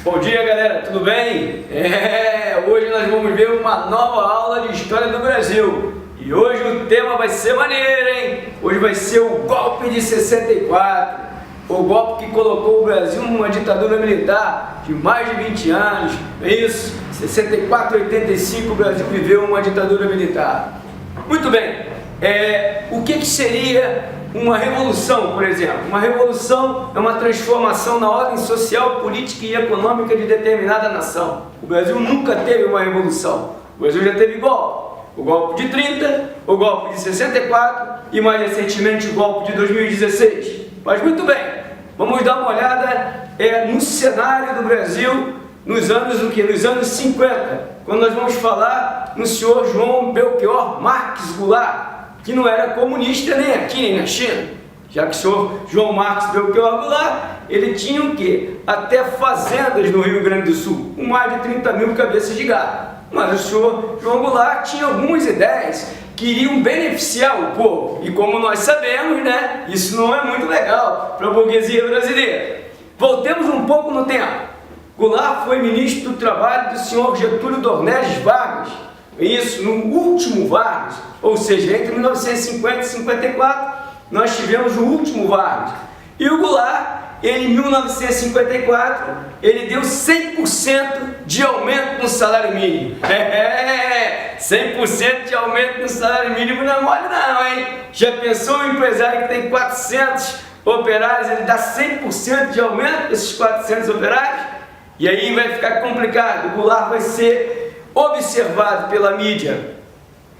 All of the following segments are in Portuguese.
Bom dia, galera, tudo bem? Hoje nós vamos ver uma nova aula de História do Brasil. E hoje o tema vai ser maneiro, hein? Hoje vai ser o golpe de 64. O golpe que colocou o Brasil numa ditadura militar de mais de 20 anos. É isso, 64 a 85 o Brasil viveu uma ditadura militar. Muito bem, o que seria uma revolução, por exemplo? Uma revolução é uma transformação na ordem social, política e econômica de determinada nação. O Brasil nunca teve uma revolução. O Brasil já teve golpe. O golpe de 30, o golpe de 64 e mais recentemente o golpe de 2016. Mas muito bem, vamos dar uma olhada no cenário do Brasil nos anos Nos anos 50, quando nós vamos falar no senhor João Belchior Marques Goulart, que não era comunista nem aqui nem na China, já que o senhor João Marques Belchior Goulart, ele tinha o quê? Até fazendas no Rio Grande do Sul, com mais de 30 mil cabeças de gado. Mas o senhor João Goulart tinha algumas ideias que iriam beneficiar o povo, e como nós sabemos, né, isso não é muito legal para a burguesia brasileira. Voltemos um pouco no tempo. Goulart foi ministro do Trabalho do senhor Getúlio Dornelles Vargas, isso, no último Vargas, ou seja, entre 1950 e 54, nós tivemos o último Vargas. E o Goulart, ele, em 1954, ele deu 100% de aumento no salário mínimo. 100% de aumento no salário mínimo não é mole não, hein? Já pensou um empresário que tem 400 operários, ele dá 100% de aumento desses 400 operários? E aí vai ficar complicado. O Goulart vai ser observado pela mídia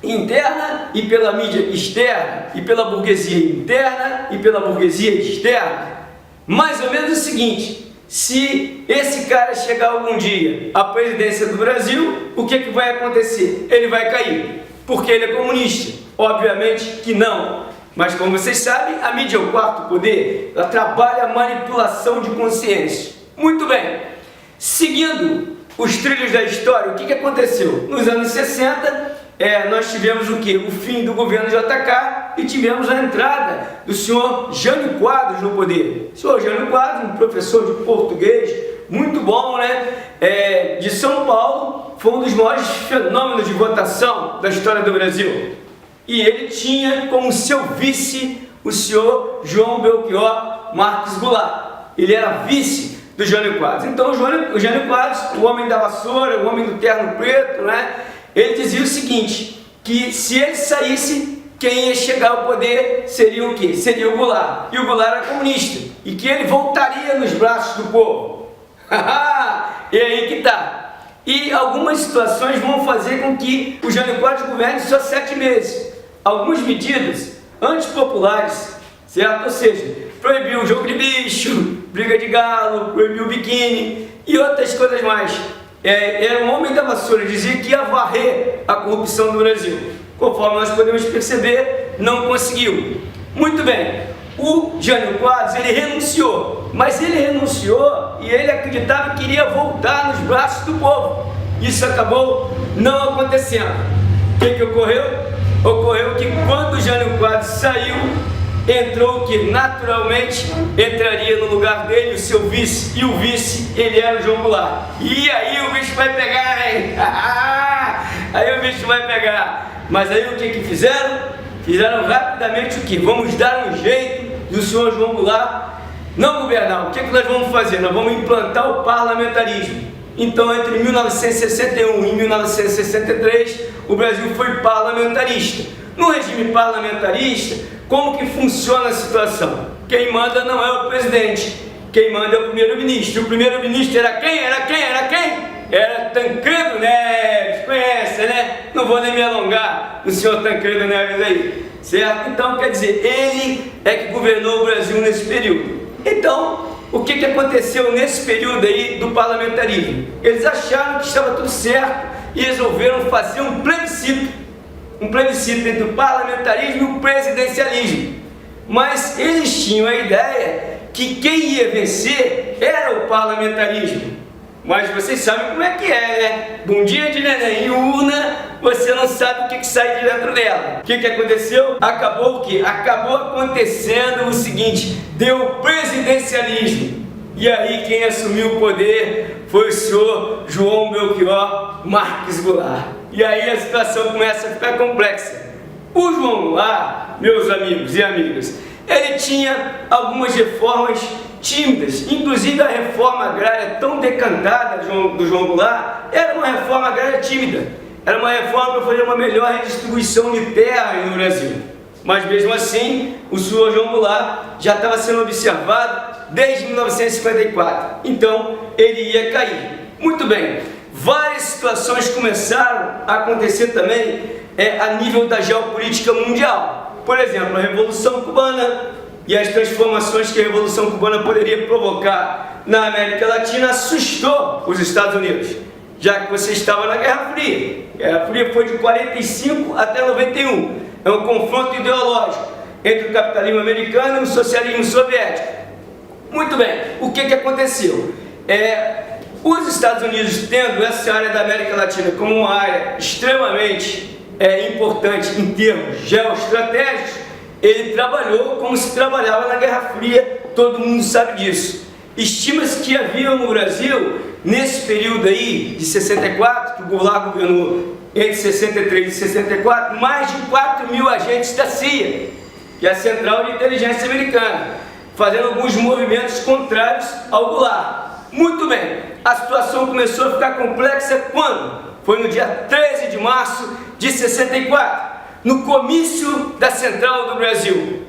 interna e pela mídia externa, e pela burguesia interna e pela burguesia externa. Mais ou menos o seguinte: se esse cara chegar algum dia à presidência do Brasil, o que vai acontecer? Ele vai cair, porque ele é comunista? Obviamente que não. Mas como vocês sabem, a mídia é o quarto poder, ela trabalha a manipulação de consciência. Muito bem, seguindo os trilhos da história, o que aconteceu? Nos anos 60, nós tivemos o quê? O fim do governo JK e tivemos a entrada do senhor Jânio Quadros no poder. O senhor Jânio Quadros, um professor de português muito bom, né? De São Paulo, foi um dos maiores fenômenos de votação da história do Brasil. E ele tinha como seu vice o senhor João Belchior Marques Goulart. Ele era vice do Jânio Quadros. Então o Jânio Quadros, o homem da vassoura, o homem do terno preto, né? Ele dizia o seguinte, que se ele saísse, quem ia chegar ao poder seria o quê? Seria o Goulart. E o Goulart era comunista. E que ele voltaria nos braços do povo. E aí que tá. E algumas situações vão fazer com que o Jânio Quadros governe só 7 meses. Algumas medidas antipopulares, certo? Ou seja, proibiu o jogo de bicho, briga de galo, proibiu o biquíni e outras coisas mais. Era um homem da vassoura, dizia que ia varrer a corrupção do Brasil. Conforme nós podemos perceber, não conseguiu. Muito bem, o Jânio Quadros, ele renunciou, mas ele renunciou e ele acreditava que iria voltar nos braços do povo. Isso acabou não acontecendo. O que ocorreu? Ocorreu que quando o Jânio Quadros saiu, entrou que naturalmente entraria no lugar dele o seu vice, e o vice, ele era o João Goulart. E aí o bicho vai pegar, hein? Aí o bicho vai pegar. Mas aí o que fizeram? Fizeram rapidamente o que? Vamos dar um jeito do senhor João Goulart não governar. O que nós vamos fazer? Nós vamos implantar o parlamentarismo. Então, entre 1961 e 1963, o Brasil foi parlamentarista. No regime parlamentarista, como que funciona a situação? Quem manda não é o presidente, quem manda é o primeiro-ministro. O primeiro-ministro era quem? Era Tancredo Neves, conhece, né? Não vou nem me alongar no senhor Tancredo Neves aí, certo? Então, quer dizer, ele é que governou o Brasil nesse período. Então, o que aconteceu nesse período aí do parlamentarismo? Eles acharam que estava tudo certo e resolveram fazer um plebiscito entre o parlamentarismo e o presidencialismo. Mas eles tinham a ideia que quem ia vencer era o parlamentarismo. Mas vocês sabem como é que né? Bundinha de neném e urna, você não sabe o que sai de dentro dela. O que aconteceu? Acabou o quê? Acabou acontecendo o seguinte: deu presidencialismo. E aí quem assumiu o poder foi o senhor João Belchior Marques Goulart. E aí a situação começa a ficar complexa. O João Goulart, meus amigos e amigas, ele tinha algumas reformas tímidas, inclusive a reforma agrária tão decantada do João Goulart era uma reforma agrária tímida, era uma reforma para fazer uma melhor redistribuição de terra no Brasil. Mas mesmo assim, o senhor João Goulart já estava sendo observado desde 1954, então ele ia cair. Muito bem, várias situações começaram a acontecer também a nível da geopolítica mundial. Por exemplo, a Revolução Cubana e as transformações que a Revolução Cubana poderia provocar na América Latina assustou os Estados Unidos, já que você estava na Guerra Fria. A Guerra Fria foi de 45 até 91. É um confronto ideológico entre o capitalismo americano e o socialismo soviético. Muito bem, o que aconteceu? Os Estados Unidos, tendo essa área da América Latina como uma área extremamente importante em termos geoestratégicos, ele trabalhou como se trabalhava na Guerra Fria, todo mundo sabe disso. Estima-se que havia no Brasil, nesse período aí de 64, que o Goulart governou entre 63 e 64, mais de 4.000 agentes da CIA, que é a Central de Inteligência Americana, fazendo alguns movimentos contrários ao Goulart. Muito bem, a situação começou a ficar complexa quando? Foi no dia 13 de março de 64, no comício da Central do Brasil.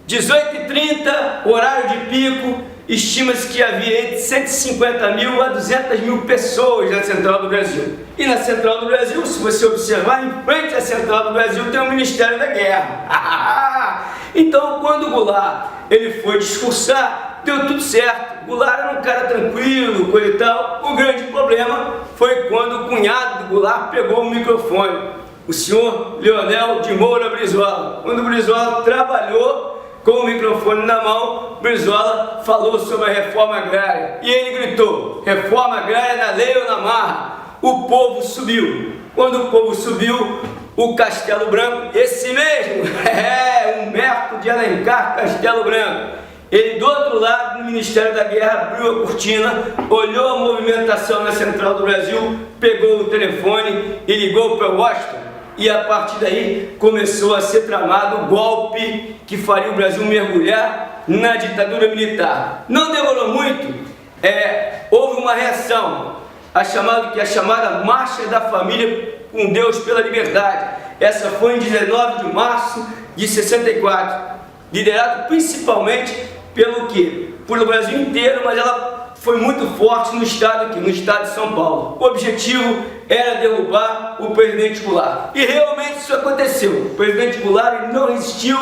18h30, horário de pico, estima-se que havia entre 150 mil a 200 mil pessoas na Central do Brasil. E na Central do Brasil, se você observar, em frente à Central do Brasil tem o Ministério da Guerra. Então, quando o Goulart ele foi discursar, deu tudo certo. O Goulart era um cara tranquilo, coisa e tal. O grande problema foi quando o cunhado do Goulart pegou o microfone, o senhor Leonel de Moura Brizola. Quando o Brizola trabalhou com o microfone na mão, Brizola falou sobre a reforma agrária. E ele gritou: reforma agrária na lei ou na marra? O povo subiu. Quando o povo subiu, o Castelo Branco, esse mesmo, Humberto de Alencar Castelo Branco, ele do outro lado do Ministério da Guerra abriu a cortina, olhou a movimentação na Central do Brasil, pegou o telefone e ligou para Washington. E a partir daí começou a ser tramado o golpe que faria o Brasil mergulhar na ditadura militar. Não demorou muito, houve uma reação, a chamada Marcha da Família com Deus pela Liberdade. Essa foi em 19 de março de 64, liderado principalmente pelo Brasil inteiro, mas ela foi muito forte no estado aqui, no estado de São Paulo. O objetivo era derrubar o presidente Goulart. E realmente isso aconteceu. O presidente Goulart ele não resistiu,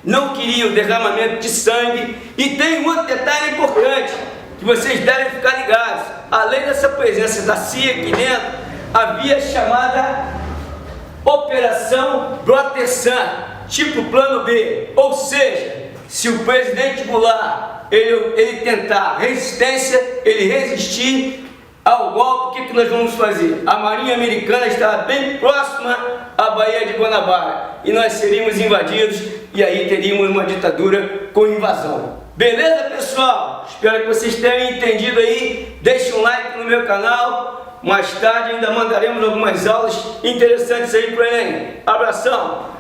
não queria o derramamento de sangue. E tem um outro detalhe importante, que vocês devem ficar ligados. Além dessa presença da CIA aqui dentro, havia a chamada Operação Proteção, tipo plano B. Ou seja, se o presidente Goulart ele tentar resistência, ele resistir ao golpe, o que nós vamos fazer? A Marinha Americana estava bem próxima à Baía de Guanabara e nós seríamos invadidos e aí teríamos uma ditadura com invasão. Beleza, pessoal? Espero que vocês tenham entendido aí. Deixe um like no meu canal. Mais tarde ainda mandaremos algumas aulas interessantes aí para o Enem. Abração!